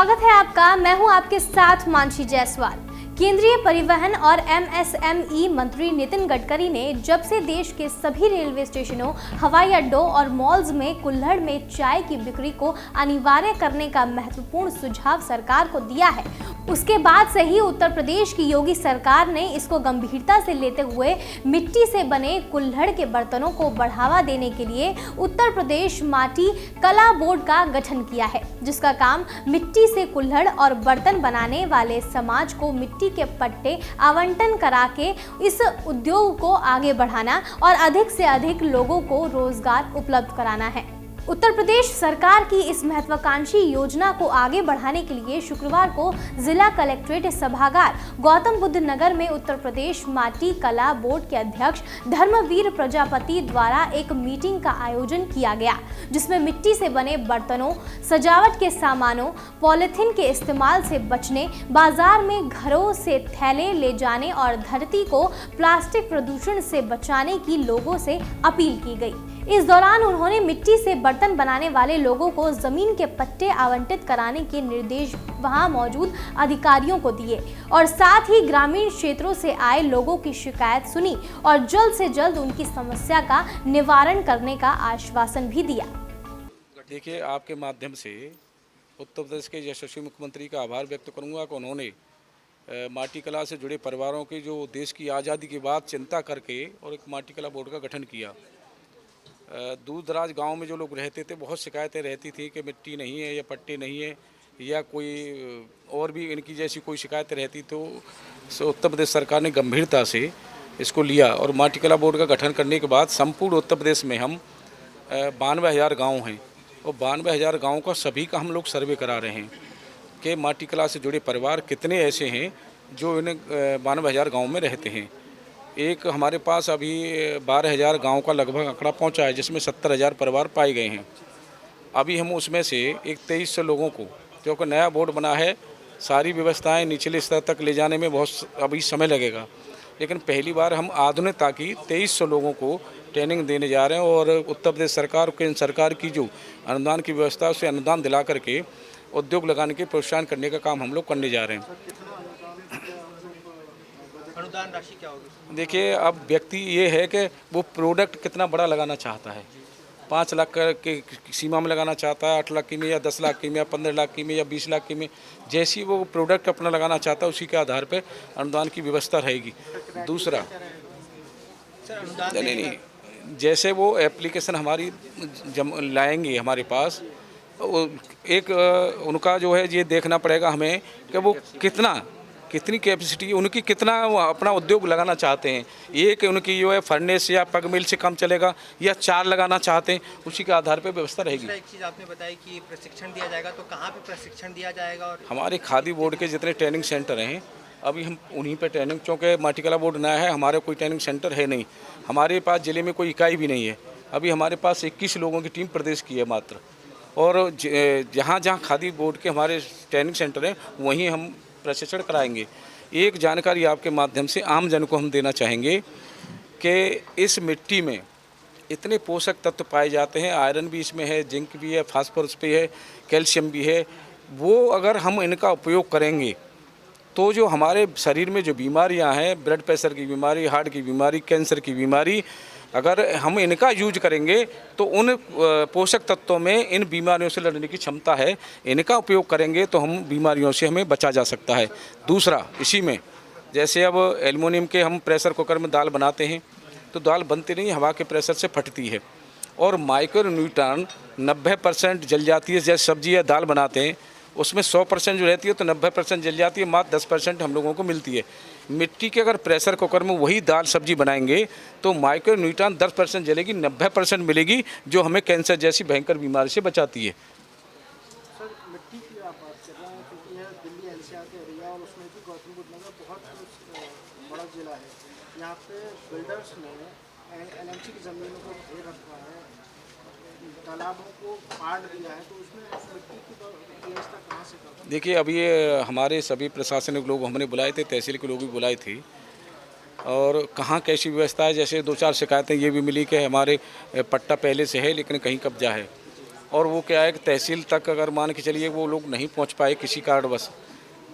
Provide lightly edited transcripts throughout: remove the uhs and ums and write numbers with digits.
स्वागत है आपका। मैं हूं आपके साथ मानसी जायसवाल। केंद्रीय परिवहन और एमएसएमई मंत्री नितिन गडकरी ने जब से देश के सभी रेलवे स्टेशनों, हवाई अड्डों और मॉल्स में कुल्हड़ में चाय की बिक्री को अनिवार्य करने का महत्वपूर्ण सुझाव सरकार को दिया है, उसके बाद से ही उत्तर प्रदेश की योगी सरकार ने इसको गंभीरता से लेते हुए मिट्टी से बने कुल्हड़ के बर्तनों को बढ़ावा देने के लिए उत्तर प्रदेश माटी कला बोर्ड का गठन किया है, जिसका काम मिट्टी से कुल्हड़ और बर्तन बनाने वाले समाज को मिट्टी के पट्टे आवंटन करा के इस उद्योग को आगे बढ़ाना और अधिक से अधिक लोगों को रोजगार उपलब्ध कराना है। उत्तर प्रदेश सरकार की इस महत्वाकांक्षी योजना को आगे बढ़ाने के लिए शुक्रवार को जिला कलेक्ट्रेट सभागार गौतम बुद्ध नगर में उत्तर प्रदेश माटी कला बोर्ड के अध्यक्ष धर्मवीर प्रजापति द्वारा एक मीटिंग का आयोजन किया गया, जिसमें मिट्टी से बने बर्तनों, सजावट के सामानों, पॉलिथीन के इस्तेमाल से बचने, बाजार में घरों से थैले ले जाने और धरती को प्लास्टिक प्रदूषण से बचाने की लोगों से अपील की गई। इस दौरान उन्होंने मिट्टी से बर्तन बनाने वाले लोगों को जमीन के पट्टे आवंटित कराने के निर्देश वहां मौजूद अधिकारियों को दिए और साथ ही ग्रामीण क्षेत्रों से आए लोगों की शिकायत सुनी और जल्द से जल्द उनकी समस्या का निवारण करने का आश्वासन भी दिया। देखिए, आपके माध्यम से उत्तर प्रदेश के यशस्वी मुख्यमंत्री का आभार व्यक्त करूंगा कि उन्होंने माटी कला से जुड़े परिवारों की जो देश की आज़ादी के बाद चिंता करके और एक माटी कला बोर्ड का गठन किया। दूर दराज गाँव में जो लोग रहते थे, बहुत शिकायतें रहती थी कि मिट्टी नहीं है या पट्टे नहीं है या कोई और भी इनकी जैसी कोई शिकायतें रहती, तो उत्तर प्रदेश सरकार ने गंभीरता से इसको लिया और माटी कला बोर्ड का गठन करने के बाद संपूर्ण उत्तर प्रदेश में हम 92,000 गाँव हैं और 92,000 गाँव का सभी का हम लोग सर्वे करा रहे हैं कि माटी कला से जुड़े परिवार कितने ऐसे हैं जो इन 92,000 गाँव में रहते हैं। एक हमारे पास अभी 12,000 गाँव का लगभग आंकड़ा पहुंचा है, जिसमें 70,000 परिवार पाए गए हैं। अभी हम उसमें से एक 2300 लोगों को, क्योंकि नया बोर्ड बना है, सारी व्यवस्थाएं निचले स्तर तक ले जाने में बहुत अभी समय लगेगा, लेकिन पहली बार हम आधुनिकता की 2300 लोगों को ट्रेनिंग देने जा रहे हैं और उत्तर प्रदेश सरकार, केंद्र सरकार की जो अनुदान की व्यवस्था है उसे अनुदान दिला करके उद्योग लगाने के प्रोत्साहन करने का काम हम लोग करने जा रहे हैं। अनुदान राशि क्या होगी? देखिए, अब व्यक्ति ये है कि वो प्रोडक्ट कितना बड़ा लगाना चाहता है। 5 लाख के सीमा में लगाना चाहता है, 8 लाख की में या 10 लाख की में या 15 लाख की में या 20 लाख की में, जैसी वो प्रोडक्ट अपना लगाना चाहता है उसी के आधार पर अनुदान की व्यवस्था रहेगी। दूसरा, नहीं, जैसे वो एप्लीकेशन हमारी लाएंगे हमारे पास, एक उनका जो है ये देखना पड़ेगा हमें कि वो कितनी कैपेसिटी, उनकी कितना अपना उद्योग लगाना चाहते हैं। एक उनकी जो है फर्नेस या पग मिल से कम चलेगा या 4 लगाना चाहते हैं, उसी के आधार पर व्यवस्था रहेगी। एक चीज़ आपने बताई कि प्रशिक्षण दिया जाएगा, तो कहाँ पे प्रशिक्षण दिया जाएगा? और हमारे खादी बोर्ड के जितने ट्रेनिंग सेंटर हैं अभी हम उन्हीं पे ट्रेनिंग, क्योंकि माटी कला बोर्ड नया है, हमारे कोई ट्रेनिंग सेंटर है नहीं, हमारे पास ज़िले में कोई इकाई भी नहीं है। अभी हमारे पास 21 लोगों की टीम प्रदेश की है मात्र, और जहाँ जहाँ खादी बोर्ड के हमारे ट्रेनिंग सेंटर हैं वहीं हम प्रशिक्षण कराएंगे। एक जानकारी आपके माध्यम से आम जन को हम देना चाहेंगे कि इस मिट्टी में इतने पोषक तत्व पाए जाते हैं, आयरन भी इसमें है, जिंक भी है, फास्फोरस भी है, कैल्शियम भी है। वो अगर हम इनका उपयोग करेंगे तो जो हमारे शरीर में जो बीमारियां हैं, ब्लड प्रेशर की बीमारी, हार्ट की बीमारी, कैंसर की बीमारी, अगर हम इनका यूज करेंगे तो उन पोषक तत्वों में इन बीमारियों से लड़ने की क्षमता है। इनका उपयोग करेंगे तो हम बीमारियों से हमें बचा जा सकता है। दूसरा, इसी में जैसे अब एल्युमिनियम के हम प्रेशर कुकर में दाल बनाते हैं तो दाल बनती नहीं, हवा के प्रेशर से फटती है और माइक्रो न्यूट्रॉन 90% जल जाती है। जैसे सब्जी या दाल बनाते हैं उसमें 100% जो रहती है तो 90% जल जाती है, मात्र 10% हम लोगों को मिलती है। मिट्टी के अगर प्रेशर कुकर में वही दाल सब्जी बनाएंगे तो माइक्रो न्यूट्रॉन 10% जलेगी, 90% मिलेगी, जो हमें कैंसर जैसी भयंकर बीमारी से बचाती है। सर, मिट्टी की आप बात कर रहे हैं, क्योंकि यह दिल्ली एनसीआर के एरिया और उसमें भी गौतम बुद्ध नगर बहुत बड़ा जिला है। यहाँ पे बिल्डर्स ने एलएमसी की ज़मीनों को घेर रखा है, तालाबों को पाट दिया है, तो उसमें मिट्टी की व्यवस्था कहाँ से करते? देखिए, अभी ये हमारे सभी प्रशासनिक लोग हमने बुलाए थे, तहसील के लोग भी बुलाए थे, और कहाँ कैसी व्यवस्था है। जैसे 2-4 शिकायतें ये भी मिली कि हमारे पट्टा पहले से है लेकिन कहीं कब्जा है, और वो क्या है कि तहसील तक अगर मान के चलिए वो लोग नहीं पहुंच पाए किसी कारणवश,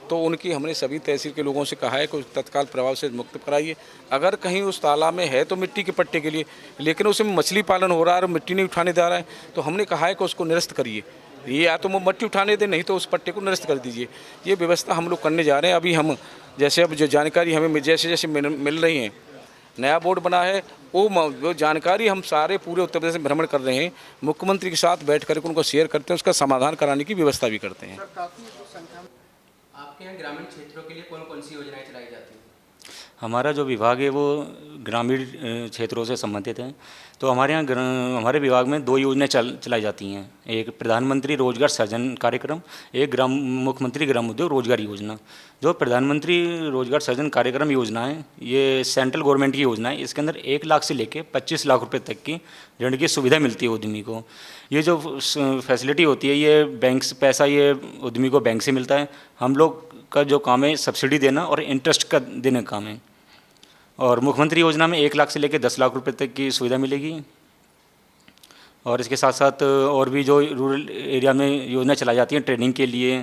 तो उनकी हमने सभी तहसील के लोगों से कहा है कि तत्काल प्रभाव से मुक्त कराइए। अगर कहीं उस तालाब में है तो मिट्टी के पट्टे के लिए, लेकिन उसमें मछली पालन हो रहा है और मिट्टी नहीं उठाने दे रहा है, तो हमने कहा है कि उसको निरस्त करिए। ये या तो वो मट्टी उठाने दें, नहीं तो उस पट्टे को निरस्त कर दीजिए। ये व्यवस्था हम लोग करने जा रहे हैं। अभी हम जैसे अब जो जानकारी हमें जैसे जैसे मिल रही है, नया बोर्ड बना है, वो जानकारी हम सारे पूरे उत्तर प्रदेश में भ्रमण कर रहे हैं, मुख्यमंत्री के साथ बैठ कर उनको शेयर करते हैं, उसका समाधान कराने की व्यवस्था भी करते हैं। आपके यहाँ ग्रामीण क्षेत्रों के लिए कौन कौन सी योजनाएं चलाई जाती हैं? हमारा जो विभाग है वो ग्रामीण क्षेत्रों से संबंधित है। तो हमारे यहाँ हमारे विभाग में 2 योजनाएं चलाई जाती हैं। एक प्रधानमंत्री रोजगार सृजन कार्यक्रम, एक मुख्यमंत्री ग्राम उद्योग रोजगार योजना। जो प्रधानमंत्री रोजगार सृजन कार्यक्रम योजना है, ये सेंट्रल गवर्नमेंट की योजना है। इसके अंदर 1 लाख से लेकर 25 लाख रुपए तक की ऋण की सुविधा मिलती है उद्यमी को। ये जो फैसिलिटी होती है, ये बैंक से पैसा ये उद्यमी को बैंक से मिलता है। हम लोग का जो काम है सब्सिडी देना और इंटरेस्ट का देने का काम है। और मुख्यमंत्री योजना में 1 लाख से लेकर 10 लाख रुपए तक की सुविधा मिलेगी। और इसके साथ साथ और भी जो रूरल एरिया में योजना चलाई जाती हैं ट्रेनिंग के लिए,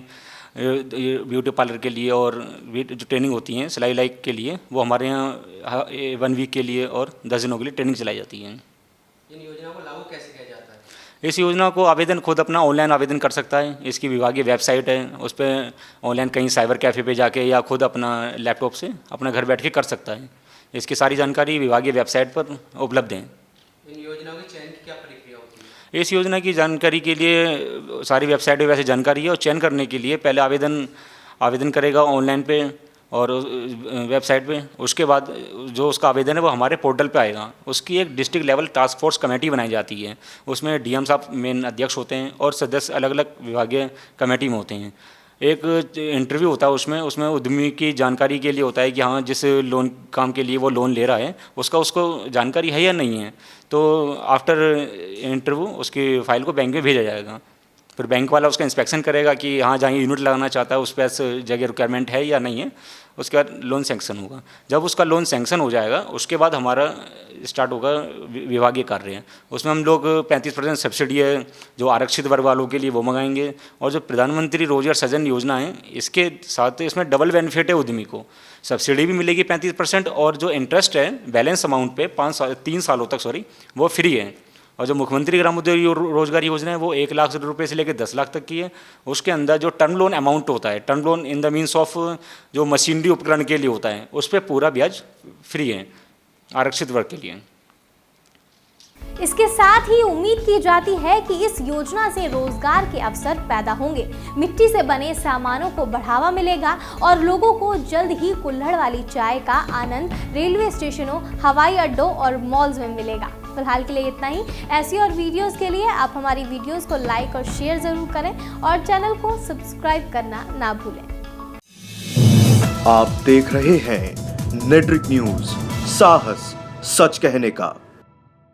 ब्यूटी पार्लर के लिए, और जो ट्रेनिंग होती हैं सिलाई के लिए, वो हमारे यहाँ 1 वीक के लिए और 10 दिनों के लिए ट्रेनिंग चलाई जाती है। इन योजनाओं को लागू कैसे किया जाता है? इस योजना को आवेदन खुद अपना ऑनलाइन आवेदन कर सकता है। इसकी विभागीय वेबसाइट है, उस पर ऑनलाइन कहीं साइबर कैफ़े पे जाके या खुद अपना लैपटॉप से अपना घर बैठ के कर सकता है। इसकी सारी जानकारी विभागीय वेबसाइट पर उपलब्ध है। इन योजनाओं के चयन की क्या प्रक्रिया होती है? इस योजना की जानकारी के लिए सारी वेबसाइट पर वैसे जानकारी है, और चयन करने के लिए पहले आवेदन करेगा ऑनलाइन पे और वेबसाइट पे। उसके बाद जो उसका आवेदन है वो हमारे पोर्टल पे आएगा। उसकी एक district level task force committee बनाई जाती है। उसमें डीएम साहब मेन अध्यक्ष होते हैं और सदस्य अलग अलग विभागीय कमेटी में होते हैं। एक इंटरव्यू होता है उसमें उद्यमी की जानकारी के लिए होता है कि हाँ, जिस लोन काम के लिए वो लोन ले रहा है उसको जानकारी है या नहीं है। तो आफ्टर इंटरव्यू उसकी फ़ाइल को बैंक में भेजा जाएगा। फिर बैंक वाला उसका इंस्पेक्शन करेगा कि हाँ, जहाँ यूनिट लगाना चाहता है उस पर जगह रिक्वायरमेंट है या नहीं है। उसके बाद लोन सैंक्शन होगा। जब उसका लोन सैंक्शन हो जाएगा उसके बाद हमारा स्टार्ट होगा विभागीय कार्य। उसमें हम लोग 35% सब्सिडी है जो आरक्षित वर्ग वालों के लिए वो मंगाएंगे। और जो प्रधानमंत्री रोजगार सृजन योजना है, इसके साथ इसमें डबल बेनिफिट है उद्यमी को। सब्सिडी भी मिलेगी 35% और जो इंटरेस्ट है बैलेंस अमाउंट पे 3 सालों तक वो फ्री है। और जो मुख्यमंत्री ग्राम उद्योग रोजगार योजना है वो 1 लाख रुपए से लेकर 10 लाख तक की है। उसके अंदर जो टर्म लोन अमाउंट होता है, term loan in the means of जो मशीनरी उपकरण के लिए होता है, उस पर पूरा ब्याज फ्री है आरक्षित वर्ग के लिए। इसके साथ ही उम्मीद की जाती है कि इस योजना से रोजगार के अवसर पैदा होंगे, मिट्टी से बने सामानों को बढ़ावा मिलेगा और लोगों को जल्द ही कुल्हड़ वाली चाय का आनंद रेलवे स्टेशनों, हवाई अड्डों और मॉल्स में मिलेगा। फिलहाल के लिए इतना ही। ऐसी और वीडियोस के लिए आप हमारी वीडियोस को लाइक और शेयर जरूर करें और चैनल को सब्सक्राइब करना ना भूलें। आप देख रहे हैं नेट्रिक न्यूज, साहस सच कहने का।